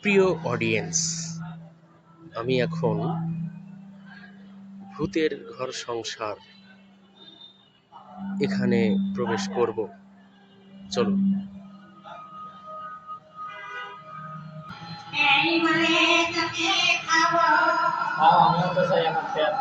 প্রিয় অডিয়েন্স, আমি এখন ভূতের ঘর সংসার এখানে প্রবেশ করব। চলুন। আমিও তো চাই আমার পেয়ার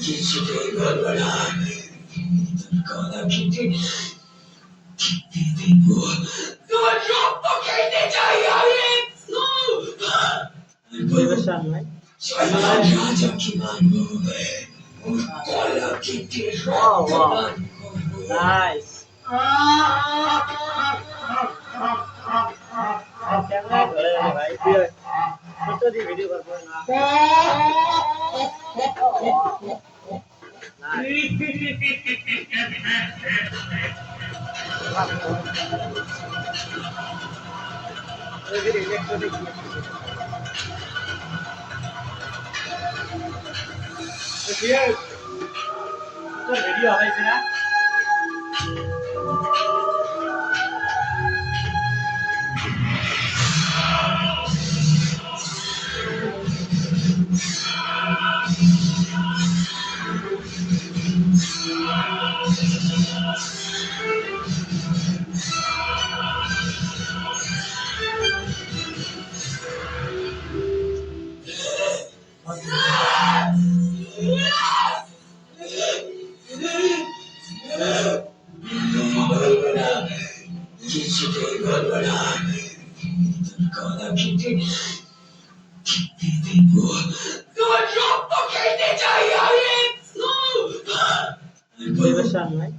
কিছুতেই বলবো না, গলা কেটে দেখবো তোমার রক্ত খেতে চাই আমি। পরিবেশন নাই রাজা কি মানবো, ওর গলা কেটে রক্ত নাইস। ক্যামেরা ধরে ভাই ফটো দিয়ে ভিডিও করবো না। ভিডিও হয়েছে না কিছুতেই বলবো না, গলা কেটে দেখবো তোমার রক্ত খেতে চাই আমি। পরিবেশন নাই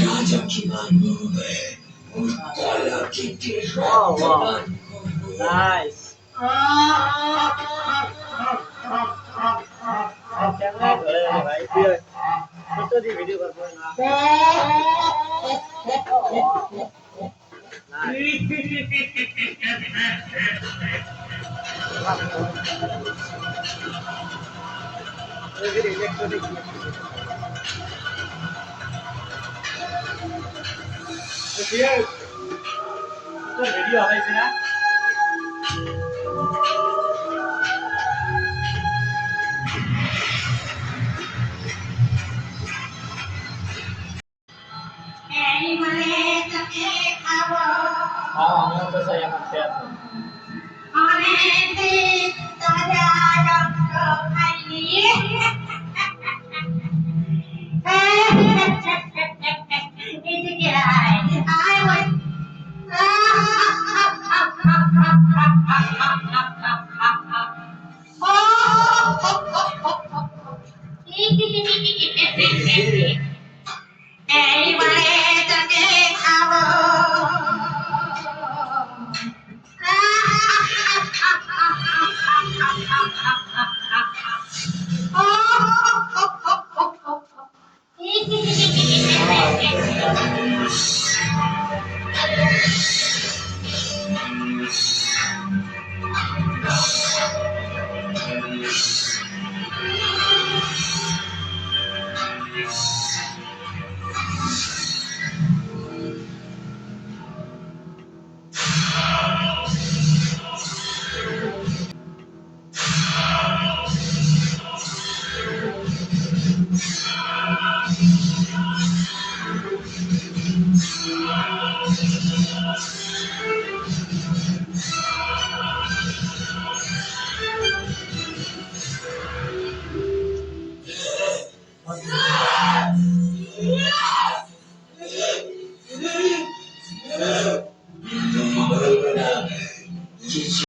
রাজা কি মানবো, ওর গলা কেটে রক্ত নাইস। ক্যামেরা ধরে ভাই ফটো দিয়ে ভিডিও করবো না। ভিডিও হয়েছে না আমিও তো চাই আমার পেয়ার